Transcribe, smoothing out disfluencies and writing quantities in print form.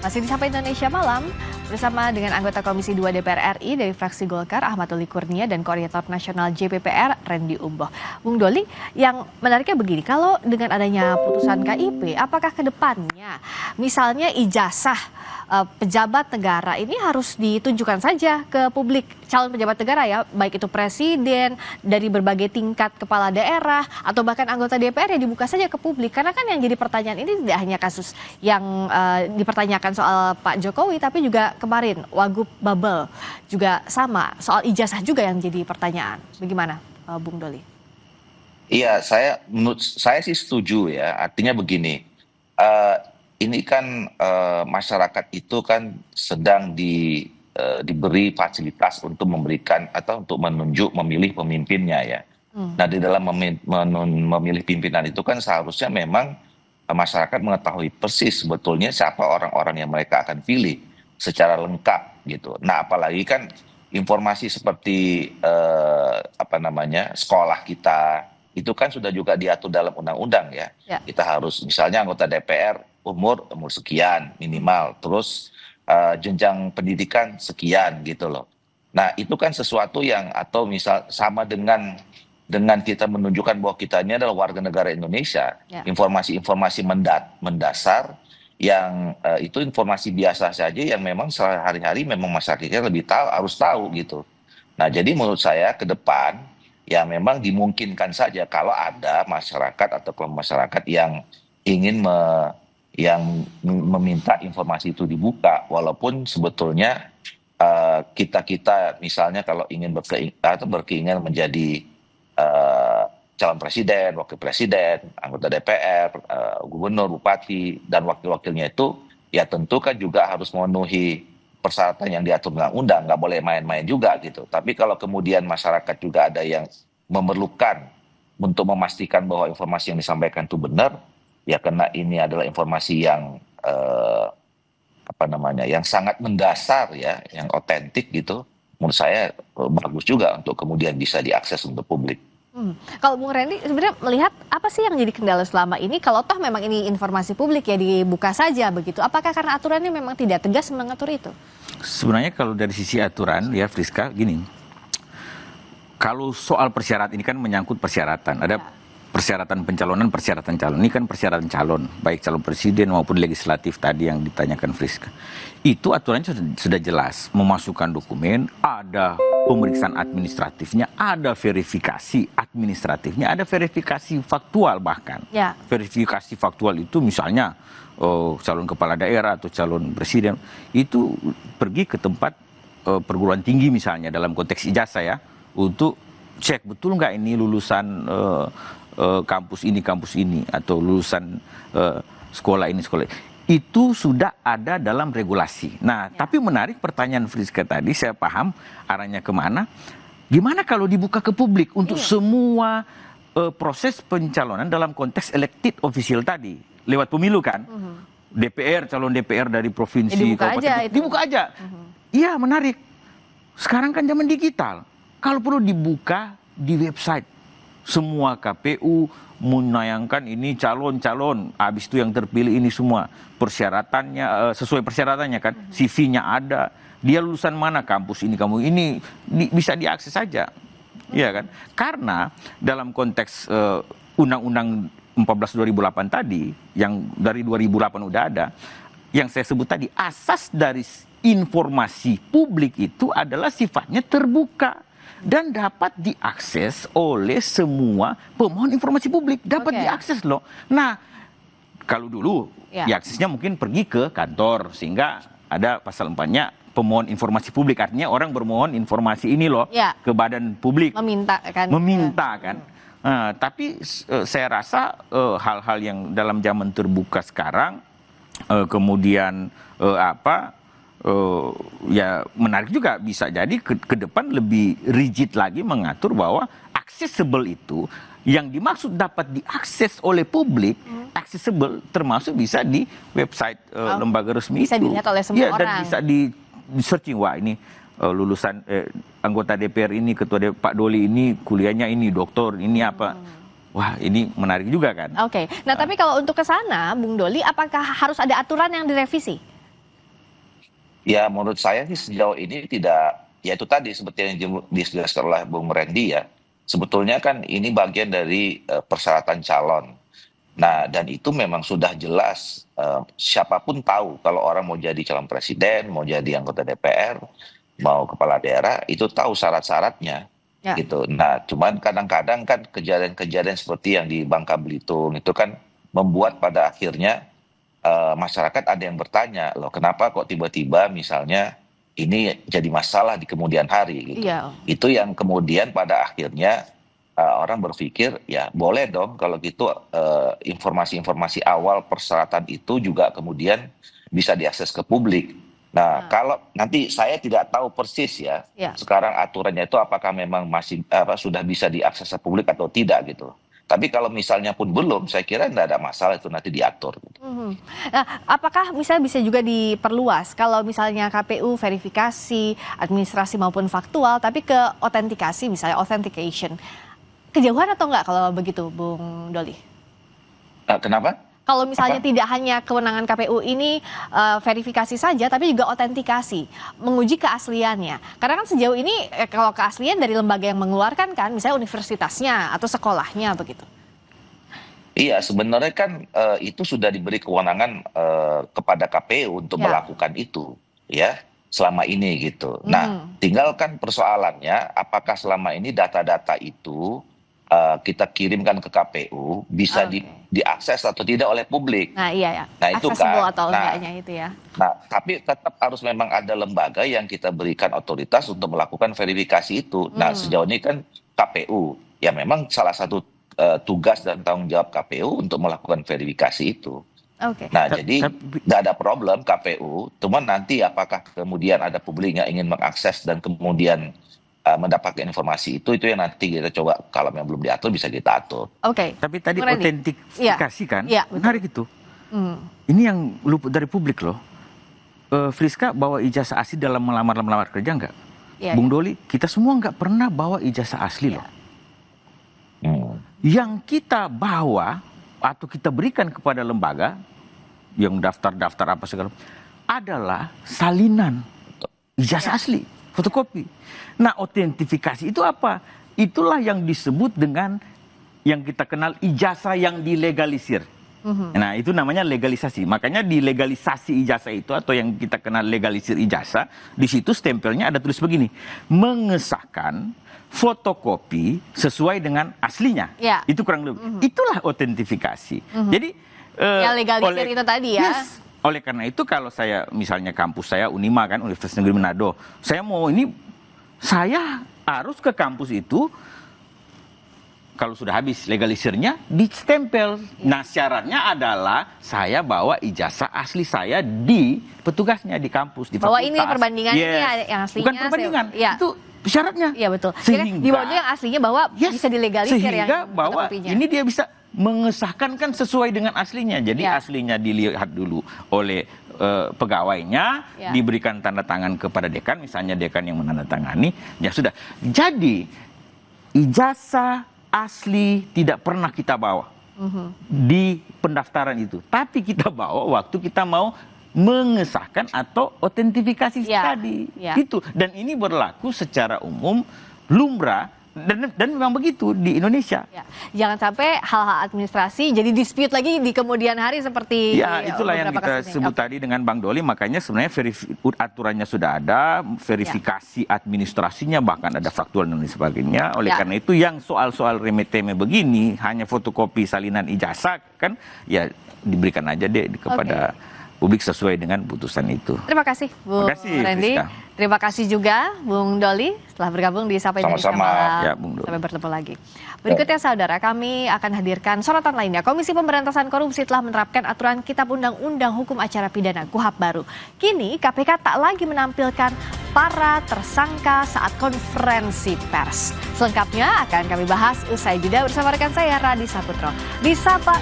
Masih di Sapa Indonesia Malam, bersama dengan anggota Komisi 2 DPR RI dari fraksi Golkar, Ahmad Doli Kurnia, dan Koordinator Nasional JPPR, Randy Umboh. Bung Doli, yang menariknya begini, kalau dengan adanya putusan KIP, apakah ke depannya, misalnya ijazah pejabat negara ini harus ditunjukkan saja ke publik, calon pejabat negara ya, baik itu presiden, dari berbagai tingkat kepala daerah, atau bahkan anggota DPR, ya dibuka saja ke publik. Karena kan yang jadi pertanyaan ini tidak hanya kasus yang dipertanyakan soal Pak Jokowi, tapi juga kemarin Wagub Bubble juga sama, soal ijazah juga yang jadi pertanyaan. Bagaimana Bung Doli? Iya, menurut saya sih setuju ya. Artinya begini, ini kan masyarakat itu kan sedang diberi fasilitas untuk memberikan atau untuk memilih pemimpinnya ya. Nah, di dalam memilih pimpinan itu kan seharusnya memang masyarakat mengetahui persis sebetulnya siapa orang-orang yang mereka akan pilih secara lengkap gitu. Nah, apalagi kan informasi seperti sekolah kita itu kan sudah juga diatur dalam undang-undang ya. Kita harus misalnya anggota DPR umur sekian minimal, terus jenjang pendidikan sekian gitu loh. Nah, itu kan sesuatu yang atau misal sama dengan kita menunjukkan bahwa kita ini adalah warga negara Indonesia, informasi-informasi mendasar yang itu informasi biasa saja yang memang sehari-hari memang masyarakatnya harus tahu gitu. Nah, jadi menurut saya ke depan ya memang dimungkinkan saja kalau ada masyarakat atau kelompok masyarakat yang ingin meminta informasi itu dibuka, walaupun sebetulnya kita misalnya kalau ingin berkeinginan menjadi calon presiden, wakil presiden, anggota DPR, gubernur, bupati, dan wakil-wakilnya itu ya tentu kan juga harus memenuhi persyaratan yang diatur undang-undang, nggak boleh main-main juga gitu. Tapi kalau kemudian masyarakat juga ada yang memerlukan untuk memastikan bahwa informasi yang disampaikan itu benar, ya karena ini adalah informasi yang yang sangat mendasar ya, yang otentik gitu, menurut saya bagus juga untuk kemudian bisa diakses untuk publik. Kalau Bung Randy sebenarnya melihat apa sih yang jadi kendala selama ini, kalau toh memang ini informasi publik ya dibuka saja begitu, apakah karena aturannya memang tidak tegas mengatur itu? Sebenarnya kalau dari sisi aturan ya Friska gini, kalau soal persyaratan ini kan menyangkut persyaratan, ada persyaratan pencalonan, persyaratan calon. Ini kan persyaratan calon, baik calon presiden maupun legislatif tadi yang ditanyakan Friska. Itu aturannya sudah jelas, memasukkan dokumen, ada pemeriksaan administratifnya, ada verifikasi administratifnya, ada verifikasi faktual bahkan. Verifikasi faktual itu misalnya calon kepala daerah atau calon presiden itu pergi ke tempat perguruan tinggi misalnya dalam konteks ijazah ya, untuk cek betul nggak ini lulusan kampus ini atau lulusan sekolah ini. Itu sudah ada dalam regulasi. Nah, tapi menarik pertanyaan Friska tadi, saya paham arahnya kemana. Gimana kalau dibuka ke publik untuk semua proses pencalonan dalam konteks elected official tadi, lewat pemilu kan? DPR, calon DPR dari provinsi, dibuka aja. Iya, menarik. Sekarang kan zaman digital. Kalau perlu dibuka di website, semua KPU menayangkan ini calon-calon, habis itu yang terpilih ini semua persyaratannya sesuai persyaratannya kan, CV-nya ada, dia lulusan mana, kampus ini, bisa diakses saja, ya kan? Karena dalam konteks Undang-Undang 14 2008 tadi, yang dari 2008 udah ada, yang saya sebut tadi, asas dari informasi publik itu adalah sifatnya terbuka dan dapat diakses oleh semua pemohon informasi publik, dapat diakses loh. Nah, kalau dulu diaksesnya mungkin pergi ke kantor, sehingga ada pasal 4-nya pemohon informasi publik, artinya orang bermohon informasi ini loh ke badan publik, meminta kan. Nah, tapi saya rasa hal-hal yang dalam zaman terbuka sekarang kemudian ya menarik juga, bisa jadi ke depan lebih rigid lagi mengatur bahwa accessible itu yang dimaksud dapat diakses oleh publik, accessible termasuk bisa di website lembaga resmi bisa itu. Dilihat oleh semua orang. Dan bisa di searching, wah ini lulusan anggota DPR ini, ketua Pak Doli ini kuliahnya ini, doktor ini apa. Wah, ini menarik juga kan. Nah tapi kalau untuk ke sana, Bung Doli, apakah harus ada aturan yang direvisi? Ya menurut saya sih sejauh ini tidak, ya itu tadi seperti yang dijelaskan oleh Bung Randy ya, sebetulnya kan ini bagian dari persyaratan calon. Nah, dan itu memang sudah jelas, siapapun tahu kalau orang mau jadi calon presiden, mau jadi anggota DPR, mau kepala daerah, itu tahu syarat-syaratnya Ya. gitu. Nah, cuman kadang-kadang kan kejadian-kejadian seperti yang di Bangka Belitung itu kan membuat pada akhirnya masyarakat ada yang bertanya, loh kenapa kok tiba-tiba misalnya ini jadi masalah di kemudian hari gitu. Iya. Itu yang kemudian pada akhirnya orang berpikir ya boleh dong kalau gitu informasi-informasi awal persyaratan itu juga kemudian bisa diakses ke publik. Nah, kalau nanti saya tidak tahu persis ya, sekarang aturannya itu apakah memang masih sudah bisa diakses ke publik atau tidak gitu. Tapi kalau misalnya pun belum, saya kira tidak ada masalah itu nanti diatur. Gitu. Nah, apakah misalnya bisa juga diperluas kalau misalnya KPU verifikasi administrasi maupun faktual, tapi ke autentikasi misalnya authentication, kejauhan atau enggak kalau begitu, Bung Doli? Kenapa? Kalau misalnya tidak hanya kewenangan KPU ini verifikasi saja, tapi juga autentikasi, menguji keasliannya. Karena kan sejauh ini kalau keaslian dari lembaga yang mengeluarkan kan, misalnya universitasnya atau sekolahnya begitu. Iya, sebenarnya kan itu sudah diberi kewenangan kepada KPU untuk melakukan itu, ya selama ini gitu. Nah, tinggal kan persoalannya, apakah selama ini data-data itu kita kirimkan ke KPU bisa diakses atau tidak oleh publik. Nah iya ya, nah itu kan atau enggaknya itu ya. Nah tapi tetap harus memang ada lembaga yang kita berikan otoritas untuk melakukan verifikasi itu. Nah sejauh ini kan KPU ya memang salah satu tugas dan tanggung jawab KPU untuk melakukan verifikasi itu. Nah jadi nggak ada problem KPU, cuman nanti apakah kemudian ada publik yang ingin mengakses dan kemudian mendapatkan informasi itu yang nanti kita coba kalau yang belum diatur bisa kita atur. Tapi tadi autentifikasi kan menarik itu. Ini yang luput dari publik loh. Friska bawa ijazah asli dalam melamar kerja nggak? Bung Doli, kita semua nggak pernah bawa ijazah asli loh. Yang kita bawa atau kita berikan kepada lembaga yang daftar apa segala adalah salinan ijazah asli, fotokopi. Nah, autentifikasi itu apa? Itulah yang disebut dengan yang kita kenal ijazah yang dilegalisir. Nah, itu namanya legalisasi. Makanya di legalisasi ijazah itu atau yang kita kenal legalisir ijazah, di situ stempelnya ada tulis begini, mengesahkan fotokopi sesuai dengan aslinya. Itu kurang lebih. Itulah autentifikasi. Jadi yang legalisir itu tadi ya. Oleh karena itu kalau saya misalnya kampus saya Unima kan, Universitas Negeri Manado, saya mau ini saya harus ke kampus itu kalau sudah habis legalisirnya distempel. Nah syaratnya adalah saya bawa ijazah asli saya di petugasnya di kampus di fakultas. Bahwa ini perbandingan ini yang aslinya. Bukan perbandingan, itu syaratnya. Iya betul. Sehingga di bawahnya yang aslinya bahwa bisa dilegalisir sehingga bahwa ini dia bisa mengesahkan kan sesuai dengan aslinya. Jadi aslinya dilihat dulu oleh pegawainya, diberikan tanda tangan kepada dekan, misalnya dekan yang menandatangani, ya sudah. Jadi ijazah asli tidak pernah kita bawa di pendaftaran itu, tapi kita bawa waktu kita mau mengesahkan atau autentifikasi tadi. Itu dan ini berlaku secara umum, lumrah. Dan memang begitu di Indonesia. Jangan sampai hal-hal administrasi jadi dispute lagi di kemudian hari seperti itulah yang kita sebut tadi dengan Bang Doli. Makanya sebenarnya aturannya sudah ada, verifikasi administrasinya bahkan ada faktual dan lain sebagainya. Oleh karena itu yang soal-soal remeh-temeh begini hanya fotokopi salinan ijazah kan ya diberikan aja deh kepada publik sesuai dengan putusan itu. Terima kasih Bung Randy. Terima kasih juga Bung Doli setelah bergabung di Sapa Indonesia Malam. Ya, Bung Doli. Sampai bertemu lagi. Berikutnya saudara, kami akan hadirkan sorotan lainnya. Komisi Pemberantasan Korupsi telah menerapkan aturan Kitab Undang-Undang Hukum Acara Pidana KUHP baru. Kini KPK tak lagi menampilkan para tersangka saat konferensi pers. Selengkapnya akan kami bahas usai jeda bersama rekan saya Radi Saputro di Sapa